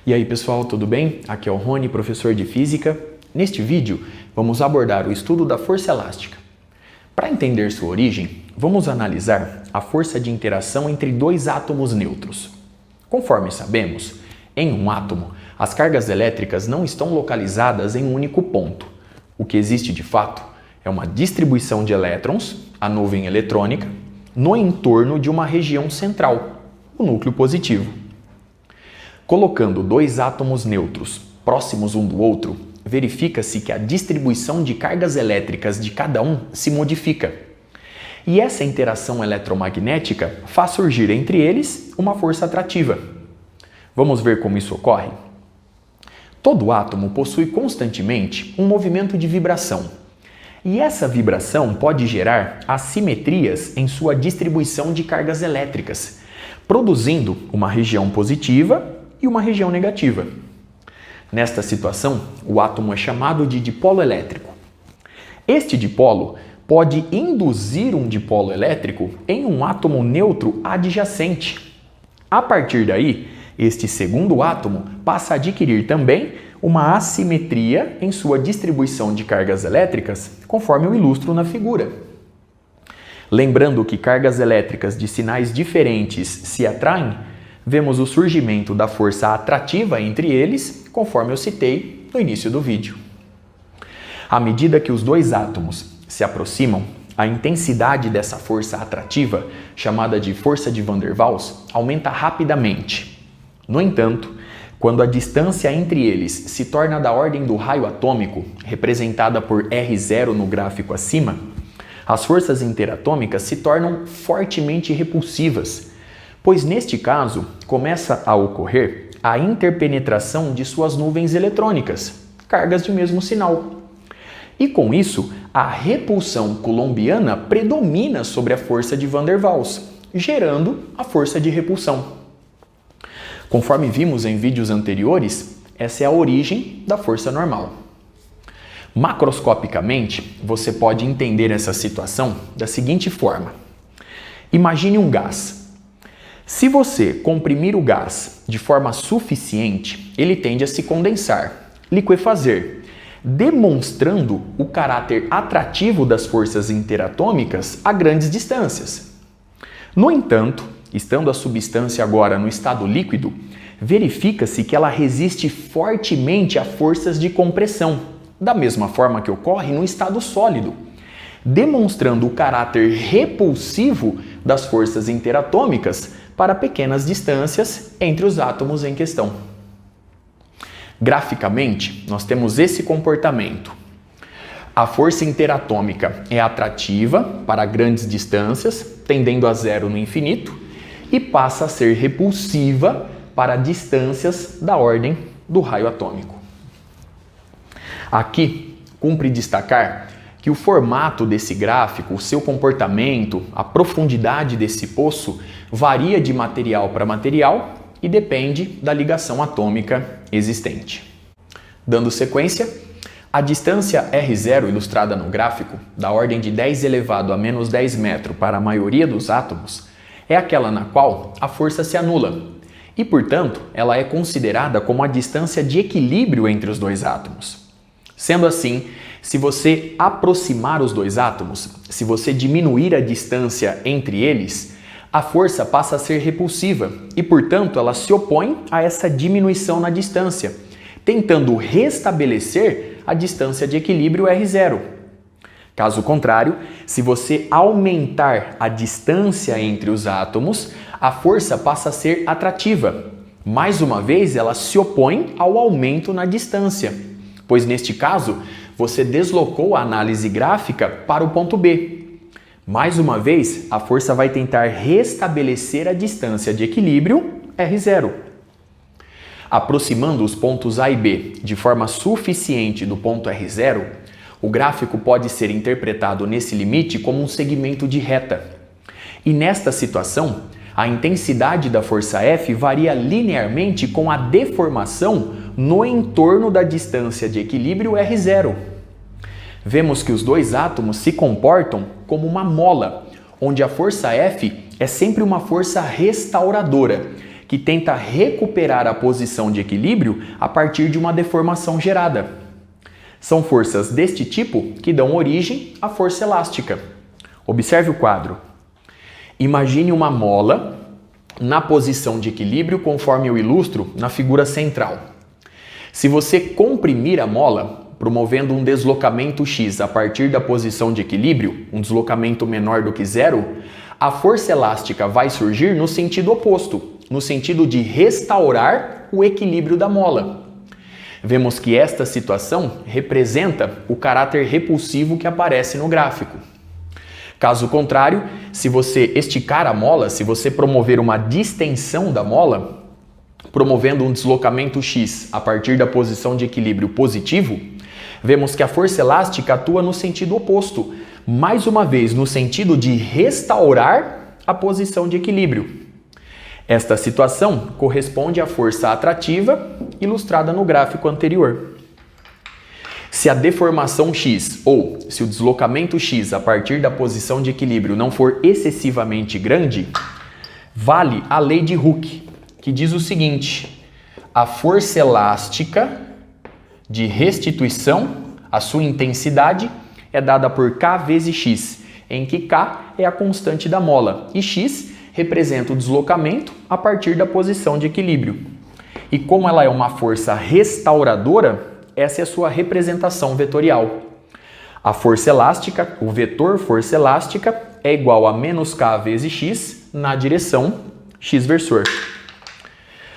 E aí pessoal, tudo bem? Aqui é o Rony, professor de Física. Neste vídeo, vamos abordar o estudo da força elástica. Para entender sua origem, vamos analisar a força de interação entre dois átomos neutros. Conforme sabemos, em um átomo, as cargas elétricas não estão localizadas em um único ponto. O que existe de fato é uma distribuição de elétrons, a nuvem eletrônica, no entorno de uma região central, o núcleo positivo. Colocando dois átomos neutros próximos um do outro, verifica-se que a distribuição de cargas elétricas de cada um se modifica. E essa interação eletromagnética faz surgir entre eles uma força atrativa. Vamos ver como isso ocorre? Todo átomo possui constantemente um movimento de vibração. E essa vibração pode gerar assimetrias em sua distribuição de cargas elétricas, produzindo uma região positiva e uma região negativa. Nesta situação, o átomo é chamado de dipolo elétrico. Este dipolo pode induzir um dipolo elétrico em um átomo neutro adjacente. A partir daí, este segundo átomo passa a adquirir também uma assimetria em sua distribuição de cargas elétricas, conforme eu ilustro na figura. Lembrando que cargas elétricas de sinais diferentes se atraem, vemos o surgimento da força atrativa entre eles, conforme eu citei no início do vídeo. À medida que os dois átomos se aproximam, a intensidade dessa força atrativa, chamada de força de Van der Waals, aumenta rapidamente. No entanto, quando a distância entre eles se torna da ordem do raio atômico, representada por R0 no gráfico acima, as forças interatômicas se tornam fortemente repulsivas, pois neste caso começa a ocorrer a interpenetração de suas nuvens eletrônicas, cargas de mesmo sinal. E com isso, a repulsão coulombiana predomina sobre a força de Van der Waals, gerando a força de repulsão. Conforme vimos em vídeos anteriores, essa é a origem da força normal. Macroscopicamente, você pode entender essa situação da seguinte forma. Imagine um gás. Se você comprimir o gás de forma suficiente, ele tende a se condensar, liquefazer, demonstrando o caráter atrativo das forças interatômicas a grandes distâncias. No entanto, estando a substância agora no estado líquido, verifica-se que ela resiste fortemente a forças de compressão, da mesma forma que ocorre no estado sólido, demonstrando o caráter repulsivo das forças interatômicas para pequenas distâncias entre os átomos em questão. Graficamente, nós temos esse comportamento. A força interatômica é atrativa para grandes distâncias, tendendo a zero no infinito, e passa a ser repulsiva para distâncias da ordem do raio atômico. Aqui, cumpre destacar que o formato desse gráfico, o seu comportamento, a profundidade desse poço varia de material para material e depende da ligação atômica existente. Dando sequência, a distância R0 ilustrada no gráfico, da ordem de 10 elevado a menos 10 metros para a maioria dos átomos, é aquela na qual a força se anula e, portanto, ela é considerada como a distância de equilíbrio entre os dois átomos. Sendo assim, se você aproximar os dois átomos, se você diminuir a distância entre eles, a força passa a ser repulsiva e, portanto, ela se opõe a essa diminuição na distância, tentando restabelecer a distância de equilíbrio R0. Caso contrário, se você aumentar a distância entre os átomos, a força passa a ser atrativa. Mais uma vez, ela se opõe ao aumento na distância, pois neste caso, você deslocou a análise gráfica para o ponto B. Mais uma vez, a força vai tentar restabelecer a distância de equilíbrio R0. Aproximando os pontos A e B de forma suficiente do ponto R0, o gráfico pode ser interpretado nesse limite como um segmento de reta. E nesta situação, a intensidade da força F varia linearmente com a deformação no entorno da distância de equilíbrio R0. Vemos que os dois átomos se comportam como uma mola, onde a força F é sempre uma força restauradora, que tenta recuperar a posição de equilíbrio a partir de uma deformação gerada. São forças deste tipo que dão origem à força elástica. Observe o quadro. Imagine uma mola na posição de equilíbrio conforme eu ilustro na figura central. Se você comprimir a mola, promovendo um deslocamento x a partir da posição de equilíbrio, um deslocamento menor do que zero, a força elástica vai surgir no sentido oposto, no sentido de restaurar o equilíbrio da mola. Vemos que esta situação representa o caráter repulsivo que aparece no gráfico. Caso contrário, se você esticar a mola, se você promover uma distensão da mola, promovendo um deslocamento x a partir da posição de equilíbrio positivo, vemos que a força elástica atua no sentido oposto, mais uma vez no sentido de restaurar a posição de equilíbrio. Esta situação corresponde à força atrativa ilustrada no gráfico anterior. Se a deformação x, ou se o deslocamento x a partir da posição de equilíbrio não for excessivamente grande, vale a lei de Hooke, que diz o seguinte: a força elástica de restituição, a sua intensidade, é dada por K vezes X, em que K é a constante da mola e X representa o deslocamento a partir da posição de equilíbrio. E como ela é uma força restauradora, essa é a sua representação vetorial. A força elástica, o vetor força elástica, é igual a menos K vezes X na direção X versor.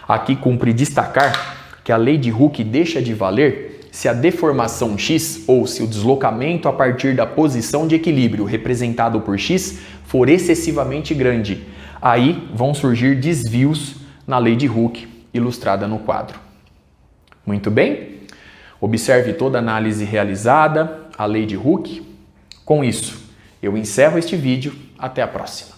Aqui cumpre destacar que a lei de Hooke deixa de valer se a deformação x, ou se o deslocamento a partir da posição de equilíbrio representado por x, for excessivamente grande. Aí vão surgir desvios na lei de Hooke, ilustrada no quadro. Muito bem? Observe toda a análise realizada, a lei de Hooke. Com isso, eu encerro este vídeo. Até a próxima.